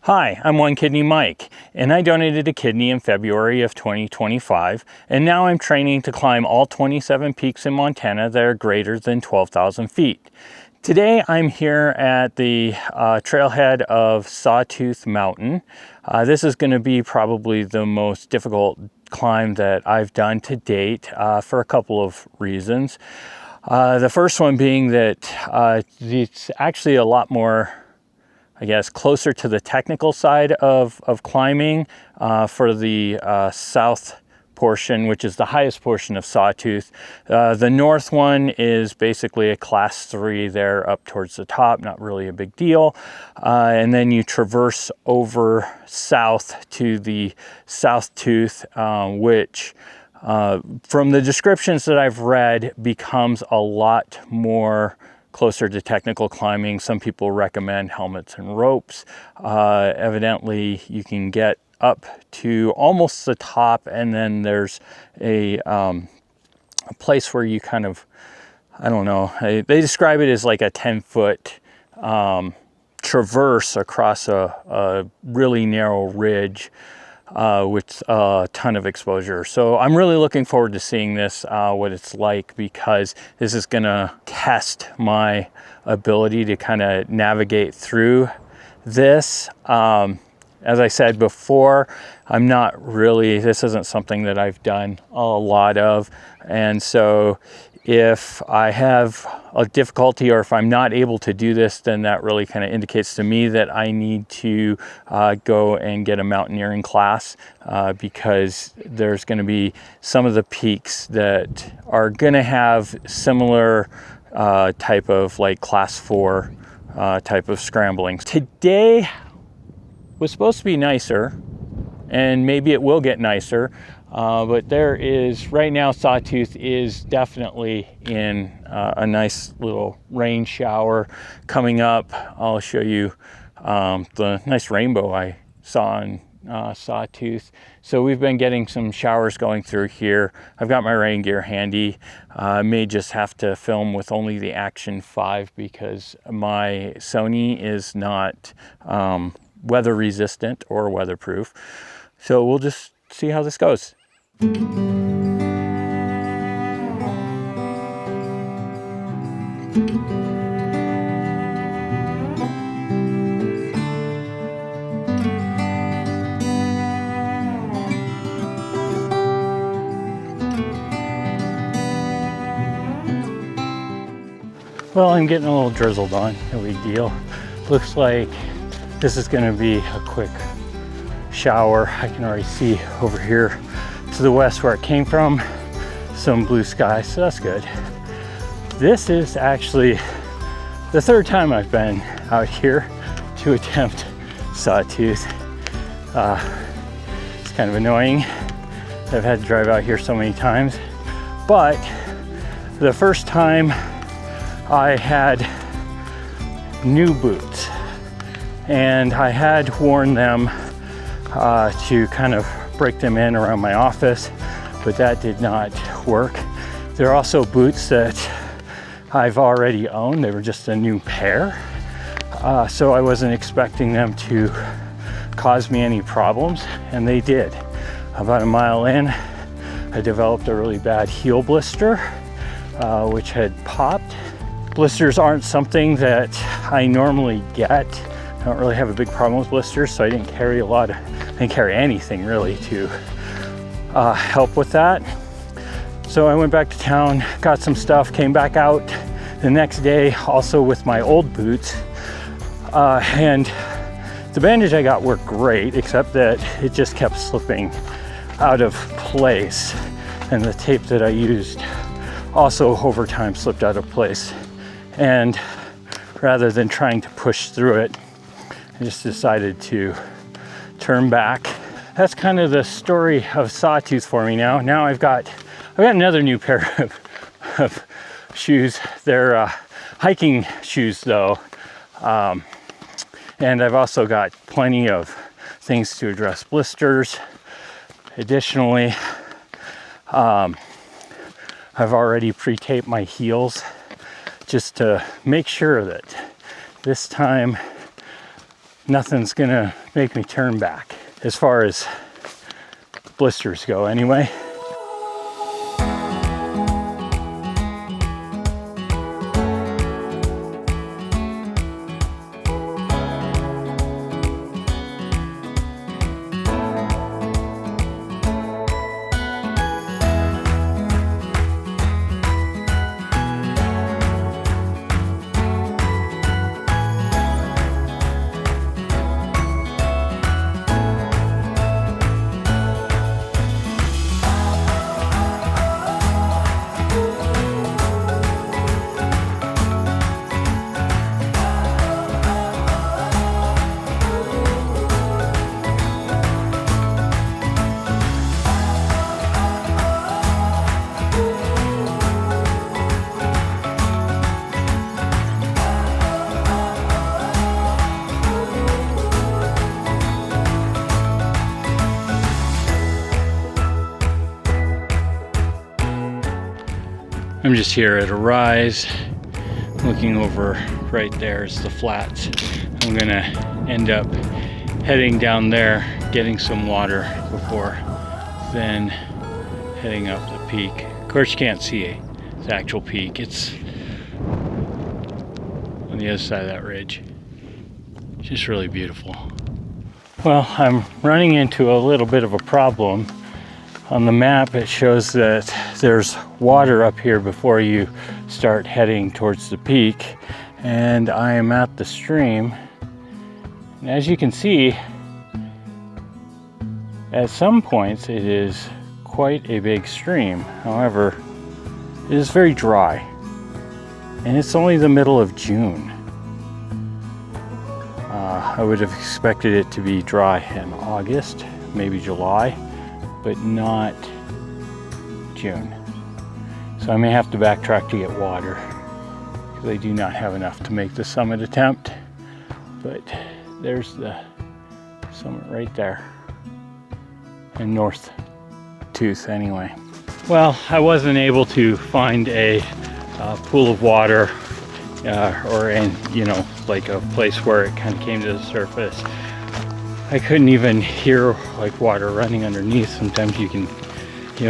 Hi, I'm One Kidney Mike, and I donated a kidney in February of 2025, and now I'm training to climb all 27 peaks in Montana that are greater than 12,000 feet. Today I'm here at the trailhead of Sawtooth Mountain. This is going to be probably the most difficult climb that I've done to date for a couple of reasons. The first one being that it's actually a lot more, I guess, closer to the technical side of climbing for the south portion, which is the highest portion of Sawtooth. The north one is basically a class 3 there up towards the top, not really a big deal. And then you traverse over south to the Sawtooth, which from the descriptions that I've read becomes a lot more closer to technical climbing. Some people recommend helmets and ropes. Evidently, you can get up to almost the top, and then there's a place where you kind of, I don't know, they describe it as like a 10-foot traverse across a really narrow ridge with a ton of exposure. So I'm really looking forward to seeing this, what it's like, because this is gonna test my ability to kind of navigate through this. As I said before, I'm not really, this isn't something that I've done a lot of. And so if I have a difficulty or if I'm not able to do this, then that really kind of indicates to me that I need to go and get a mountaineering class because there's going to be some of the peaks that are going to have similar type of like class 4 type of scrambling. Today was supposed to be nicer, and maybe it will get nicer. But there is, right now, Sawtooth is definitely in a nice little rain shower coming up. I'll show you the nice rainbow I saw in Sawtooth. So we've been getting some showers going through here. I've got my rain gear handy. I may just have to film with only the Action 5 because my Sony is not weather resistant or weatherproof. So we'll just see how this goes. Well, I'm getting a little drizzled on, no big deal. Looks like this is gonna be a quick shower. I can already see over here to the west where it came from, some blue sky, so that's good. This is actually the third time I've been out here to attempt Sawtooth. It's kind of annoying. I've had to drive out here so many times, but the first time I had new boots and I had worn them to kind of break them in around my office, but that did not work. There are also boots that I've already owned. They were just a new pair. So I wasn't expecting them to cause me any problems, and they did. About a mile in, I developed a really bad heel blister, which had popped. Blisters aren't something that I normally get. I don't really have a big problem with blisters, so I didn't carry anything really to help with that. So I went back to town, got some stuff, came back out the next day also with my old boots, and the bandage I got worked great, except that it just kept slipping out of place, and the tape that I used also over time slipped out of place. And rather than trying to push through it, I just decided to turn back. That's kind of the story of Sawtooth for me now. Now I've got another new pair of shoes. They're hiking shoes though. And I've also got plenty of things to address blisters. Additionally, I've already pre-taped my heels just to make sure that this time nothing's gonna make me turn back, as far as blisters go anyway. I'm just here at a rise, looking over right there is the flats. I'm gonna end up heading down there, getting some water before then heading up the peak. Of course you can't see the actual peak. It's on the other side of that ridge. It's just really beautiful. Well, I'm running into a little bit of a problem. On the map, it shows that there's water up here before you start heading towards the peak, and I am at the stream. And as you can see, at some points it is quite a big stream. However, it is very dry, and it's only the middle of June. I would have expected it to be dry in August, maybe July, but not June. So I may have to backtrack to get water, because I do not have enough to make the summit attempt. But there's the summit right there, in North Tooth anyway. Well, I wasn't able to find a pool of water or like a place where it kind of came to the surface. I couldn't even hear like water running underneath. Sometimes you can,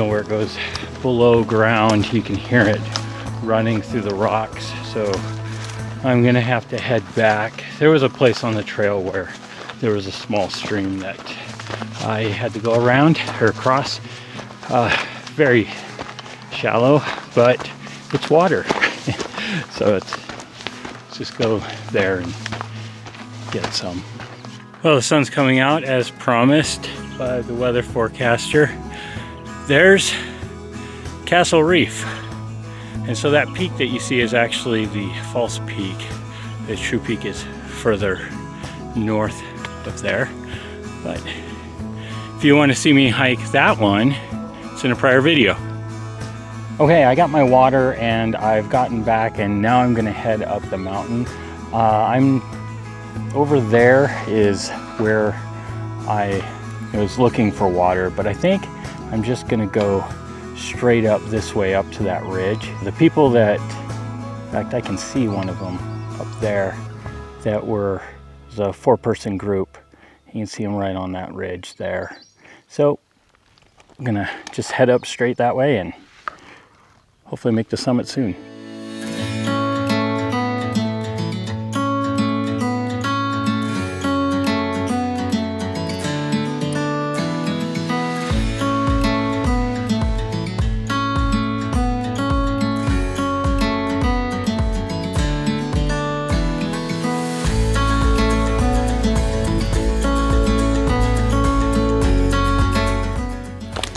where it goes below ground, you can hear it running through the rocks. So I'm gonna have to head back. There was a place on the trail where there was a small stream that I had to go around or across. Very shallow, but it's water. So let's just go there and get some. Well, the sun's coming out as promised by the weather forecaster. There's Castle Reef. And so that peak that you see is actually the false peak. The true peak is further north of there. But if you want to see me hike that one, it's in a prior video. Okay, I got my water and I've gotten back, and now I'm gonna head up the mountain. Over there is where I was looking for water, but I think I'm just gonna go straight up this way up to that ridge. The people that, in fact, I can see one of them up there that was a 4-person group. You can see them right on that ridge there. So I'm gonna just head up straight that way and hopefully make the summit soon.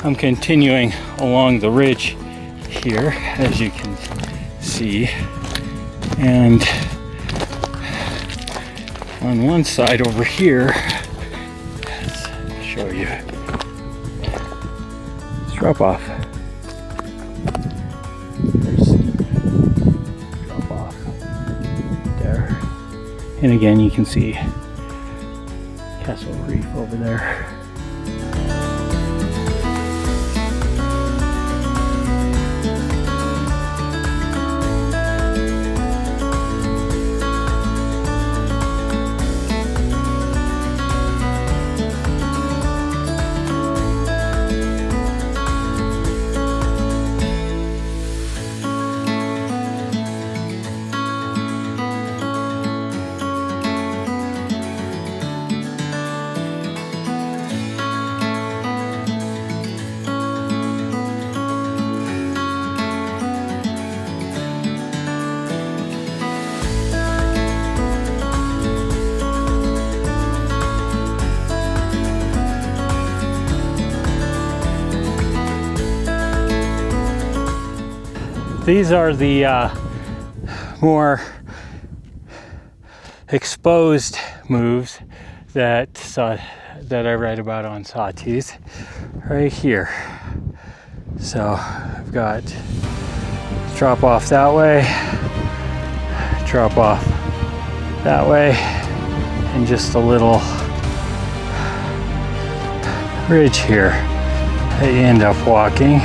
I'm continuing along the ridge here, as you can see, and on one side over here, let's show you, it's drop off. There's drop off there, and again you can see Castle Reef over there. These are the more exposed moves that I read about on Sawtooth right here. So I've got drop off that way, drop off that way, and just a little ridge here that you end up walking.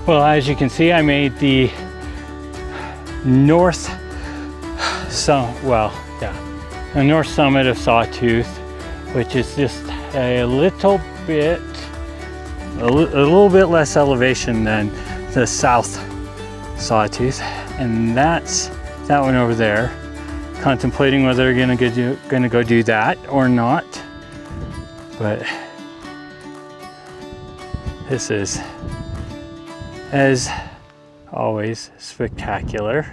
Well, as you can see, I made the north summit of Sawtooth, which is just a little bit less elevation than the south Sawtooth, and that's that one over there. Contemplating whether we're gonna go do that or not, but this is, as always, spectacular.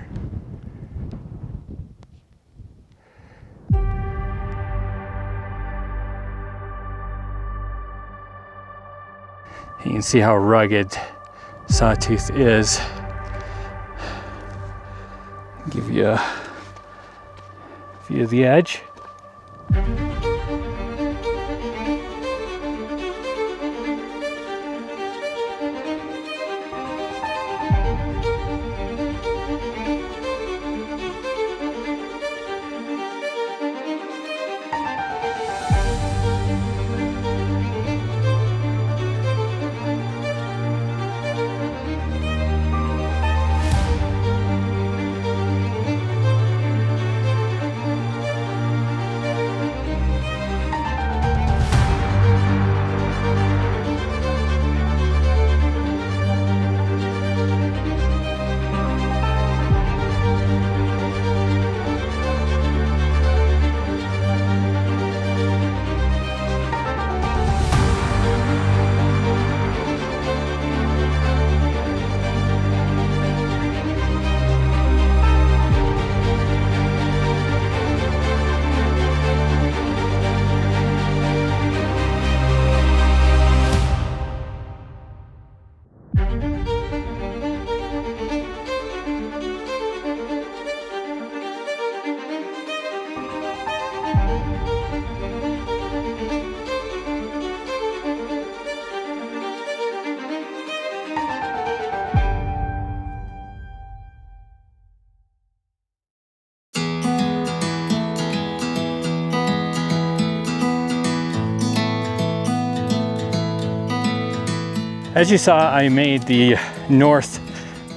You can see how rugged Sawtooth is. Give you a view of the edge. As you saw, I made the north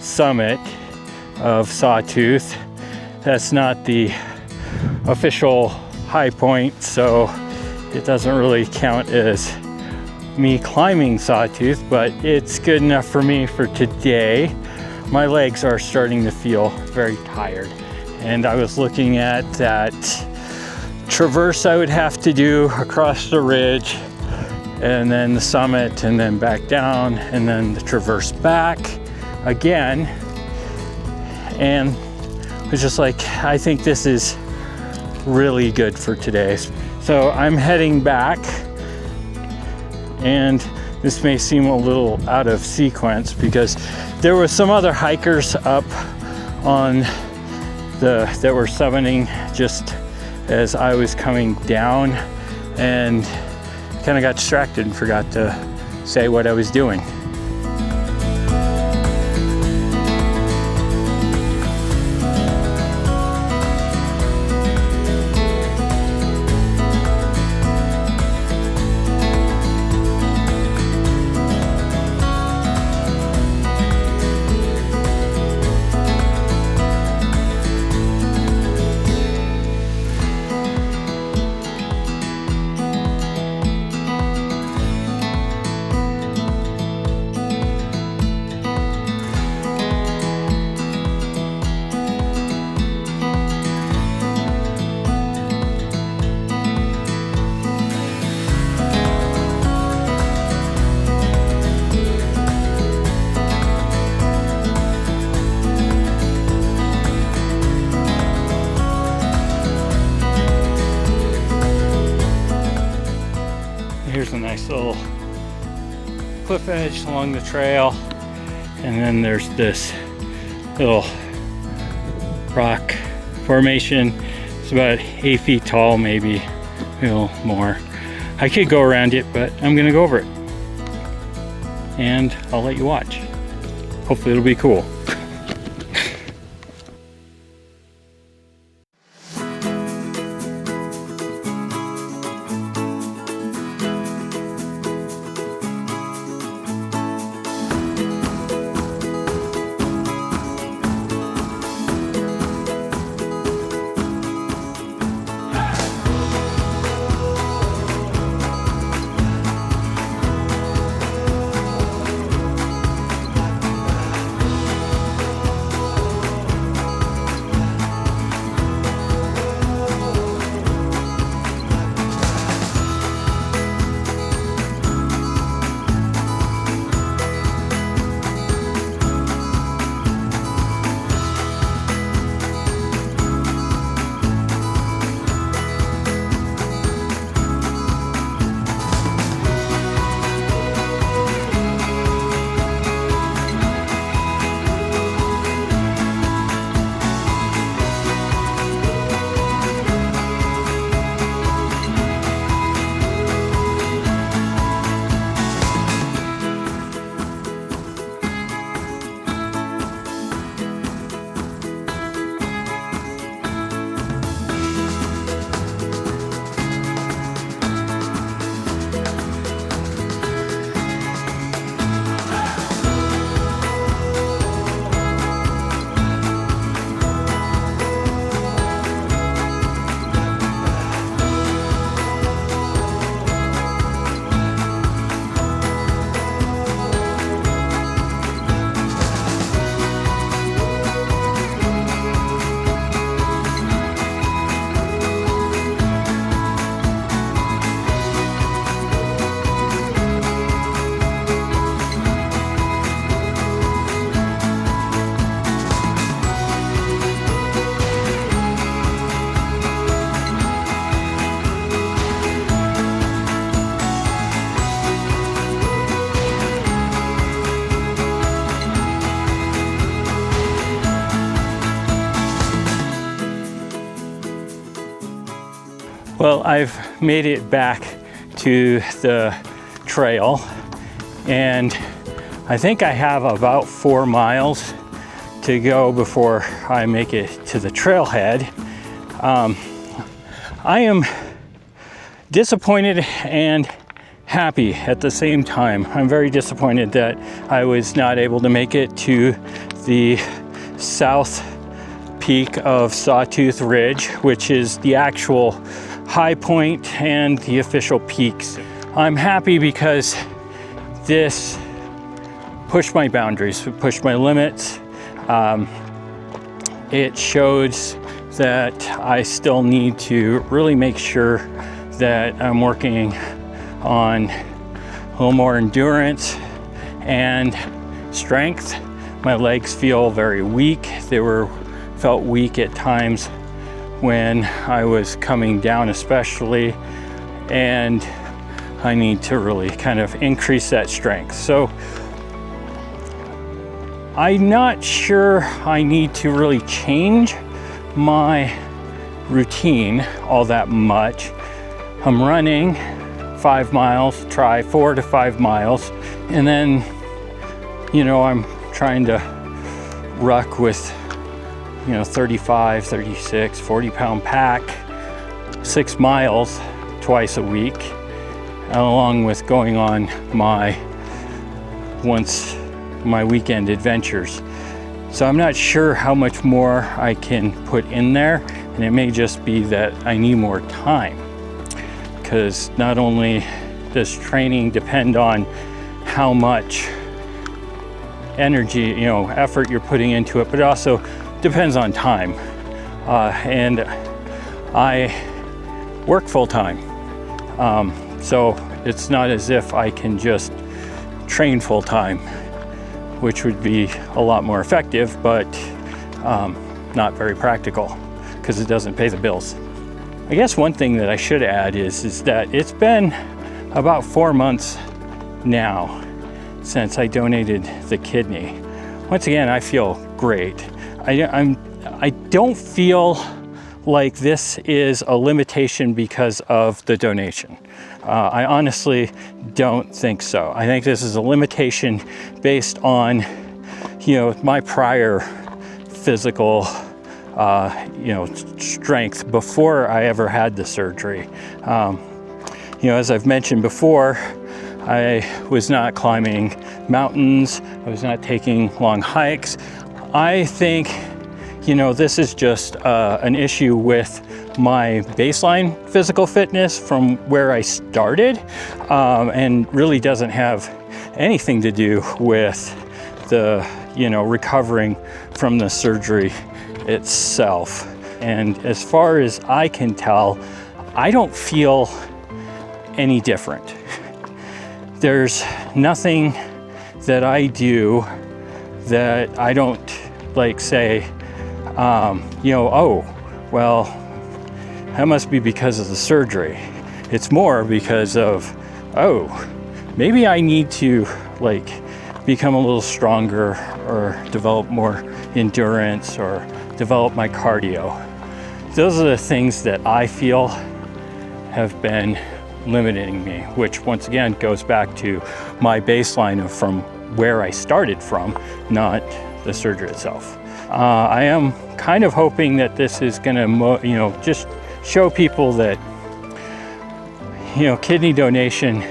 summit of Sawtooth. That's not the official high point, so it doesn't really count as me climbing Sawtooth, but it's good enough for me for today. My legs are starting to feel very tired, and I was looking at that traverse I would have to do across the ridge, and then the summit, and then back down, and then the traverse back again. And it's just like, I think this is really good for today. So I'm heading back, and this may seem a little out of sequence because there were some other hikers up on that were summiting just as I was coming down, and kind of got distracted and forgot to say what I was doing. little cliff edge along the trail, and then there's this little rock formation. It's about 8 feet tall, maybe a little more. I could go around it, but I'm gonna go over it, and I'll let you watch. Hopefully it'll be cool. Well, I've made it back to the trail, and I think I have about 4 miles to go before I make it to the trailhead. I am disappointed and happy at the same time. I'm very disappointed that I was not able to make it to the south peak of Sawtooth Ridge, which is the actual high point and the official peaks. I'm happy because this pushed my boundaries, it pushed my limits. It shows that I still need to really make sure that I'm working on a little more endurance and strength. My legs feel very weak. They felt weak at times when I was coming down especially, and I need to really kind of increase that strength. So I'm not sure I need to really change my routine all that much. I'm running 5 miles, try 4 to 5 miles, and then, you know, I'm trying to ruck with 35, 36, 40-pound pack, 6 miles twice a week, along with going on my weekend adventures. So I'm not sure how much more I can put in there, and it may just be that I need more time, because not only does training depend on how much energy, effort you're putting into it, but it also depends on time. And I work full time. So it's not as if I can just train full time, which would be a lot more effective, but not very practical because it doesn't pay the bills. I guess one thing that I should add is that it's been about 4 months now since I donated the kidney. Once again, I feel great. I don't feel like this is a limitation because of the donation. I honestly don't think so. I think this is a limitation based on, my prior physical, strength before I ever had the surgery. As I've mentioned before, I was not climbing mountains. I was not taking long hikes. I think, this is just an issue with my baseline physical fitness from where I started, and really doesn't have anything to do with the, recovering from the surgery itself. And as far as I can tell, I don't feel any different. There's nothing that I do that I don't say, oh, well, that must be because of the surgery. It's more because of, oh, maybe I need to become a little stronger or develop more endurance or develop my cardio. Those are the things that I feel have been limiting me, which once again goes back to my baseline of from where I started from, not the surgery itself. I am kind of hoping that this is going to, just show people that, kidney donation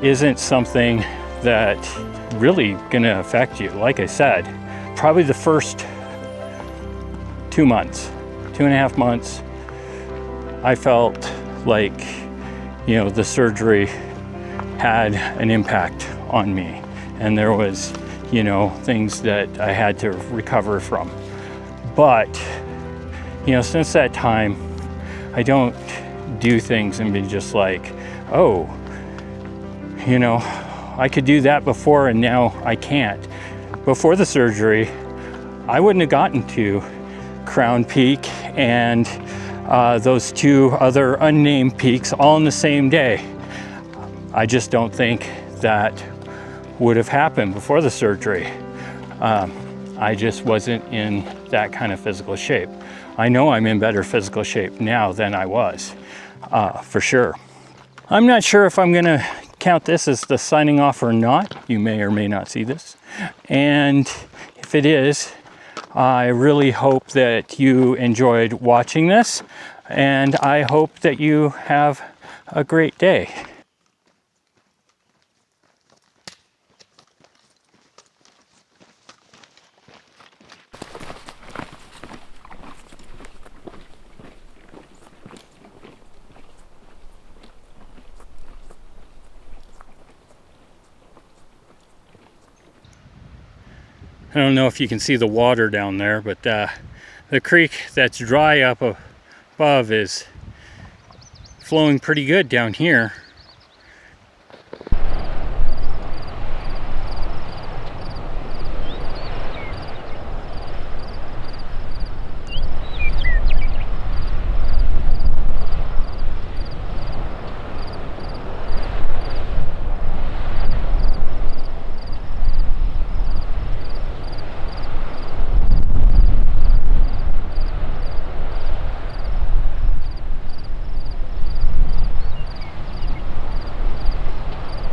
isn't something that really going to affect you. Like I said, probably the first 2 months, 2.5 months, I felt like, the surgery had an impact on me, and there was, things that I had to recover from. But, since that time, I don't do things and be just like, oh, I could do that before and now I can't. Before the surgery, I wouldn't have gotten to Crown Peak and those 2 other unnamed peaks all in the same day. I just don't think that would have happened before the surgery. I just wasn't in that kind of physical shape. I know I'm in better physical shape now than I was, for sure. I'm not sure if I'm gonna count this as the signing off or not. You may or may not see this. And if it is, I really hope that you enjoyed watching this, and I hope that you have a great day. I don't know if you can see the water down there, but the creek that's dry up above is flowing pretty good down here.